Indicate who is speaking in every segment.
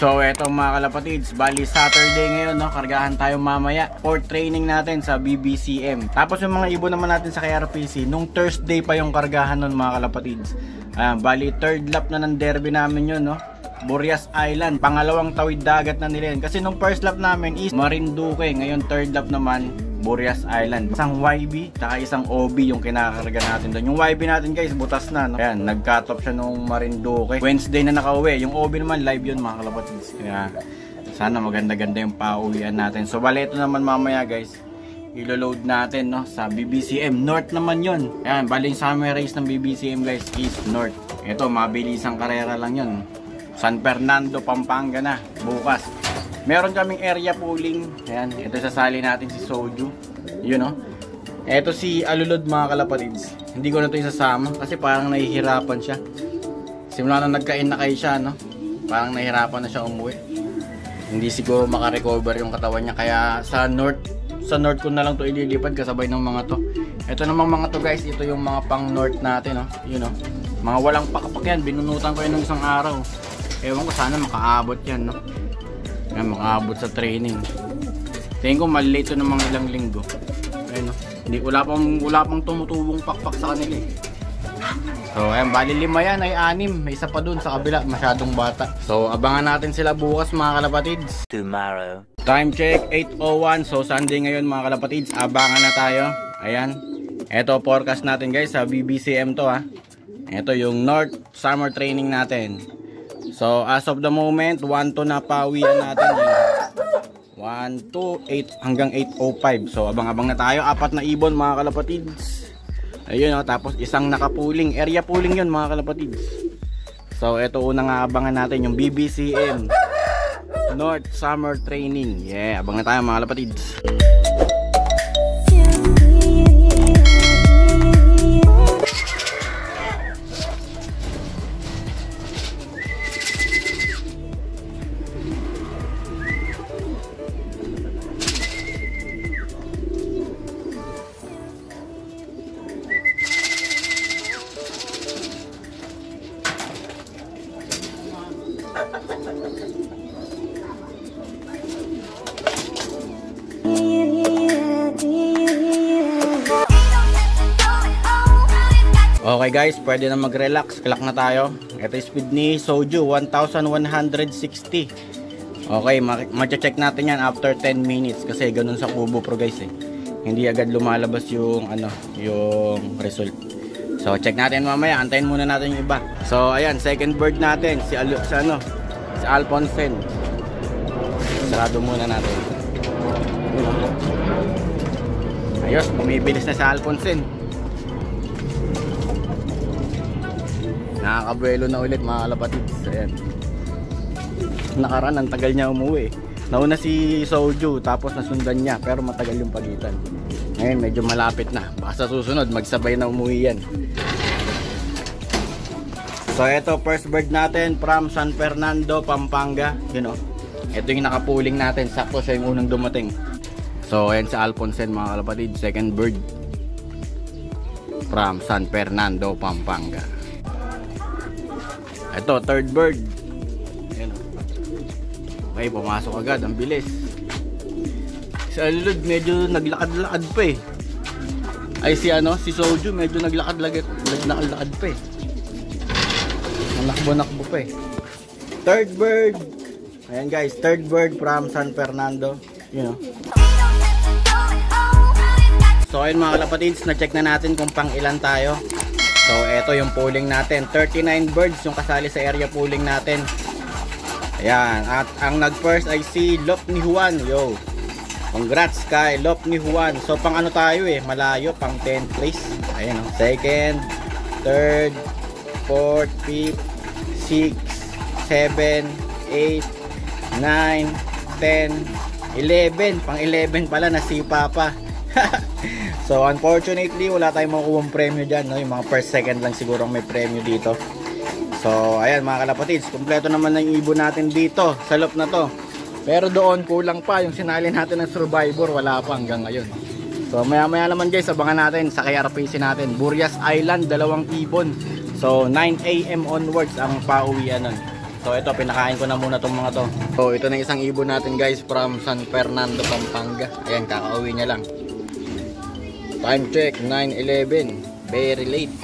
Speaker 1: So eto mga kalapatids, bali Saturday ngayon, no? Kargahan tayo mamaya for training natin sa BBCM. Tapos yung mga ibon naman natin sa KRPC, nung Thursday pa yung kargahan nun mga kalapatids. Bali third lap na ng derby namin yun, no? Burias Island, pangalawang tawid dagat na nila yun. Kasi nung first lap namin is Marinduque, ngayon third lap naman Burias Island. Isang YB, saka isang OB yung kinakarga natin doon. Yung YB natin guys, butas na, no? Ayan, nag-cut off siya nung Marinduque. Wednesday na nakauwi. Yung OB naman, live yun mga kalapatids. Kaya sana maganda-ganda yung pauwian natin. So bali ito naman mamaya guys, ilo-load natin, no? Sa BBCM. North naman yun. Ayan, bali yung summer race ng BBCM guys is North. Ito, mabilisang karera lang yun. San Fernando, Pampanga na, bukas. Meron kaming area pooling. Ayan, ito sasali natin si Soju. Yun, no? Ito si Alulod mga kalapatids. Hindi ko na ito isasama kasi parang nahihirapan siya. Simula na nagkain na kayo siya, no? Parang nahihirapan na siya umuwi. Hindi siguro makarecover yung katawan niya. Kaya sa north ko na lang to ililipad kasabay ng mga to. Ito namang mga to guys, ito yung mga pang north natin, no? Yun, no? Mga walang pakapak yan. Binunutan ko yun ng isang araw. Ewan ko, sana makaabot yan, no? Yan, makaabot sa training. Tingin ko malilate ng mga ilang linggo. Ayun, no? Hindi, wala pang tumutubong pakpak sa kanila eh. So ayan, bali 5 yan ay 6. May isa pa dun sa kabila, masyadong bata. So abangan natin sila bukas mga kalapatids.
Speaker 2: Tomorrow.
Speaker 1: Time check 8:01. So Sunday ngayon mga kalapatids, abangan na tayo. Ayan, eto forecast natin guys sa BBCM to, ha. Ito yung North Summer Training natin. So as of the moment, 1-2 na pawian natin. 1-2, 8 hanggang 8:05. So abang-abang na tayo. 4 na ibon mga kalapatids. Ayun, oh, tapos isang nakapuling. Area pooling yun mga kalapatids. So ito unang abangan natin yung BBCM North Summer Training. Yeah, abang na tayo mga kalapatids. Okay guys, pwede na mag-relax. Clock na tayo. Ito yung speed ni Soju, 1160. Okay, ma-check natin yan after 10 minutes kasi ganun sa Kubo Pro guys eh. Hindi agad lumalabas yung yung result. So check natin mamaya, antayin muna natin yung iba. So ayan, second bird natin si Alfonsen. Sarado muna natin. Ayos, bumibilis na sa Alfonsen. Nakakabuelo na ulit mga kalapatids. Ayan. Nakaraan, ang tagal niya umuwi. Nauna si Soju, tapos nasundan niya, pero matagal yung pagitan. Ngayon medyo malapit na. Baka sa susunod magsabay na umuwi yan. So eto, first bird natin from San Fernando, Pampanga. You know, ito yung nakapuling natin. Sakto siya yung unang dumating. So ayan si Alfonsen mga kalapatids. Second bird from San Fernando, Pampanga. Ito, third bird. Ayan. Okay, pumasok agad. Ang bilis. Si Alulod medyo naglakad-lakad pa eh. Ay si Soju medyo naglakad-lakad pa eh. Nakbo-nakbo pa eh. Third bird. Ayan guys, third bird from San Fernando. You know. So ayun mga kalapatids, na-check na natin kung pang ilan tayo. So eto yung pooling natin, 39 birds yung kasali sa area pooling natin. Ayan, at ang nag-first ay si Lop ni Juan. Yo, congrats kay Lop ni Juan. So pang ano tayo eh, malayo, pang 10th place. Ayan o, second, third, fourth, fifth, 6, 7, 8, 9, 10, 11. Pang 11 pala, nasipa pa. So unfortunately wala tayong makukuha premyo dyan, no? Yung mga first second lang siguro may premyo dito. So ayan mga kalapatids, kumpleto naman na yung ibon natin dito sa loop na to. Pero doon kulang pa, yung sinali natin ng Survivor wala pa hanggang ngayon. So maya maya naman guys, abangan natin sa KRPC natin, Burias Island, 2 ibon. So 9 AM onwards ang pauwian nun. So ito, pinakain ko na muna tong mga to. So ito na isang ibon natin guys from San Fernando, Pampanga. Ayan, kakauwi niya lang. Time check, 9:11. Very late.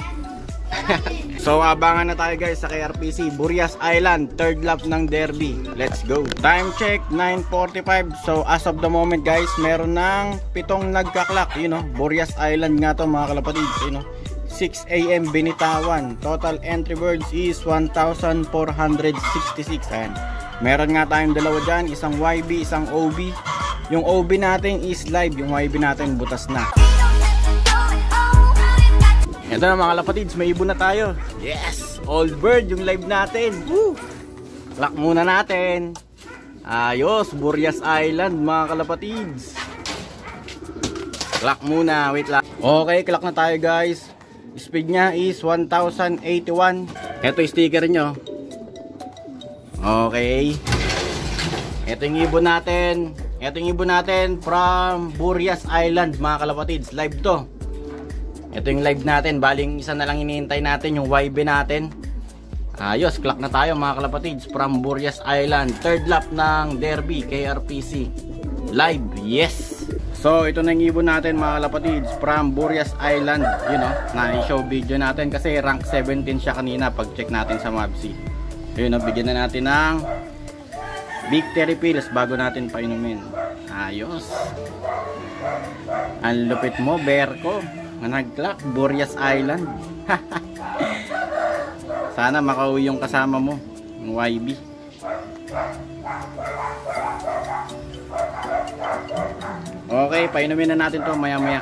Speaker 1: So abangan na tayo guys sa KRPC Burias Island, third lap ng Derby. Let's go. Time check 9:45. So as of the moment guys, meron ng 7 nagka-clock, Burias Island nga to mga kalapatids, 6 AM binitawan. Total entry birds is 1,466. Ayan. Meron nga tayong dalawa dyan, isang YB, isang OB. Yung OB natin is live, yung YB natin butas na. Ito na mga kalapatids, may ibon na tayo. Yes! Old bird yung live natin. Woo! Clock muna natin. Ayos, Burias Island mga kalapatids. Clock muna, wait lang. Okay, clock na tayo guys. Speed niya is 1,081. Ito yung sticker nyo. Okay. Ito yung ibon natin. Ito yung ibon natin from Burias Island mga kalapatids. Live to. Ito yung live natin, baling isa na lang hinihintay natin, yung YB natin. Ayos, clock na tayo mga kalapatids from Burias Island, third lap ng Derby KRPC live. Yes. So ito na yung ibon natin mga kalapatids from Burias Island, na-show video natin kasi rank 17 siya kanina pag check natin sa Mavsi. Bigyan na natin ng victory pills bago natin painumin. Ayos. Ang lupit mo, Berko. Nag-clock, Burias Island. Sana makauwi yung kasama mo, yung YB. Okay, painumin na natin to maya-maya.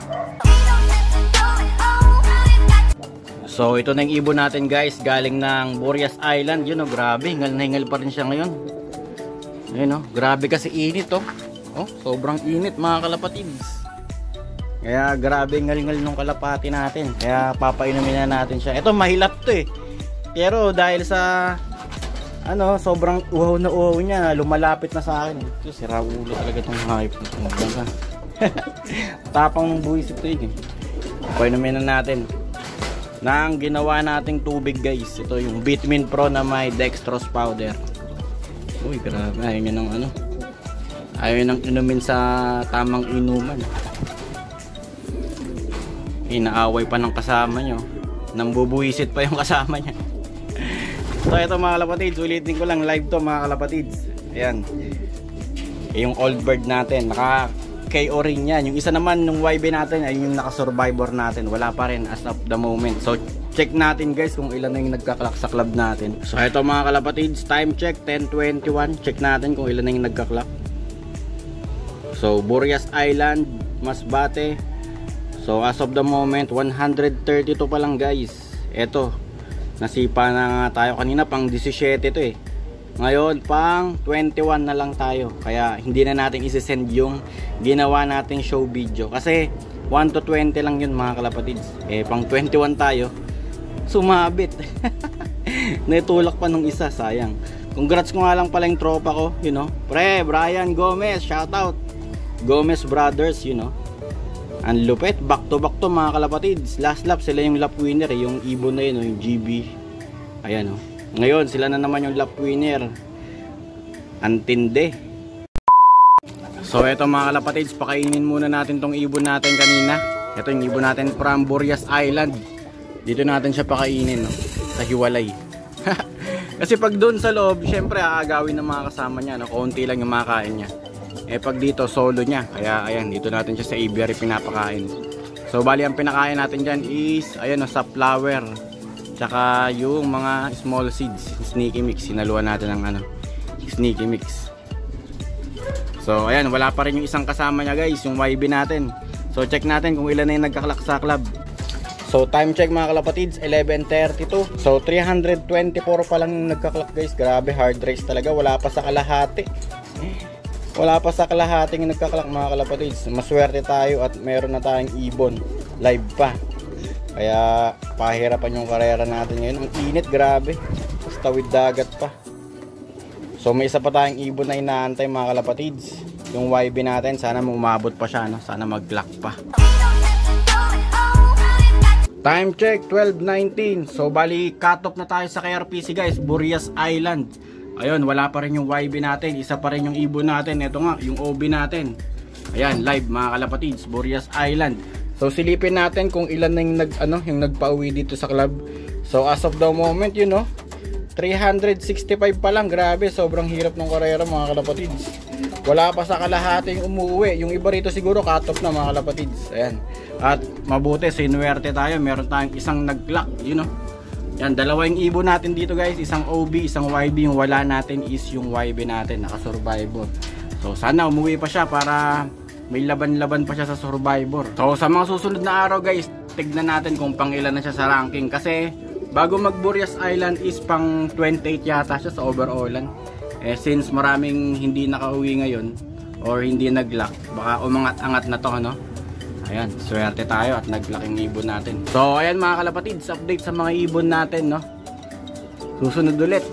Speaker 1: So ito na yung ibon natin guys, galing ng Burias Island. Grabe, hingal na hingal pa rin siya ngayon. Grabe kasi init sobrang init mga kalapatids. Kaya grabe ngalingal nung kalapati natin. Kaya papainumin na natin siya. Ito mahilap to Pero dahil sa sobrang uhaw na uhaw niya, lumalapit na sa akin. Ito sira ulo talaga tong hayop na to. Tapang ng buwis ito Painumin na natin ng ginawa nating tubig guys. Ito yung Vitamin Pro na may dextrose powder. Uy grabe, ayaw nyo ng ayaw nang inumin sa tamang inuman. Inaaway pa ng kasama nyo, nambubuwisit pa yung kasama niya. So ito mga kalapatids, ulitin ko lang, live to mga kalapatids. Ayan, yung old bird natin, naka KO rin yan. Yung isa naman, yung YB natin ay yung naka survivor natin, wala pa rin as of the moment. So check natin guys kung ilan na yung nagka-clock sa club natin. So ito mga kalapatids, time check 10:21. Check natin kung ilan na yung nagka-clock. So Burias Island, Masbate. So as of the moment 132 pa lang guys. Eto, nasipa na nga tayo kanina, pang 17 to Ngayon pang 21 na lang tayo. Kaya hindi na natin isi-send yung ginawa nating show video kasi 1 to 20 lang yun mga kalapatids. Pang 21 tayo, sumabit. Natulak pa nung isa, sayang. Congrats ko nga lang pala yung tropa ko, Pre, Brian Gomez, shout out. Gomez Brothers, Ang lupet, back to back to mga kalapatids. Last lap sila yung lap winner yung ibon na yun, yung GB. Ayan Ngayon sila na naman yung lap winner. Antinde. So eto mga kalapatids, pakainin muna natin tong ibon natin kanina. Ito yung ibon natin from Burias Island. Dito natin siya pakainin sa hiwalay. Kasi pag doon sa loob, syempre aagawin ng mga kasama niya, konti lang yung makakain niya. Pag dito solo niya, kaya ayan, dito natin siya sa aviary pinapakain. So bali ang pinakain natin dyan is sa flower, tsaka yung mga small seeds, sneaky mix. Sinaluan natin ng sneaky mix. So ayan, wala pa rin yung isang kasama niya guys, yung YB natin. So check natin kung ilan na yung nagkaklak sa club. So time check mga kalapatids, 11:32. So 324 pa lang yung nagkaklak guys. Grabe, hard race talaga, wala pa sa kalahati. Wala pa sa kalahating nagkaklak mga kalapatids. Maswerte tayo at meron na tayong ibon live pa. Kaya pahirapan yung karera natin ngayon. Ang init, grabe. Tapos tawid dagat pa. So may isa pa tayong ibon na inaantay mga kalapatids. Yung YB natin, sana umabot pa siya, sana mag-clock pa. Time check 12:19. So bali cut off na tayo sa KRPC guys, Burias Island. Ayun, wala pa rin yung YB natin. Isa pa rin yung ibon natin. Ito nga, yung OB natin. Ayan, live mga kalapatids, Boreas Island. So silipin natin kung ilan na yung nagpauwi dito sa club. So as of the moment, 365 pa lang. Grabe, sobrang hirap ng karera mga kalapatids. Wala pa sa kalahating umuwi. Yung iba rito siguro cut off na mga kalapatids. Ayan. At mabuti, sinuwerte tayo. Meron tayong isang nag-clock, Yan, dalawa yung ibon natin dito guys. Isang OB, isang YB. Yung wala natin is yung YB natin. Naka-survivor. So sana umuwi pa siya para may laban-laban pa siya sa survivor. So sa mga susunod na araw guys, tignan natin kung pang ilan na siya sa ranking. Kasi bago mag Boreas Island is pang 28 yata siya sa overallan. Since maraming hindi nakauwi ngayon or hindi nag-lock, baka umangat-angat na to, Ayan, swerte tayo at nag-lock yung ibon natin. So ayan mga kalapatids, update sa mga ibon natin, Susunod ulit,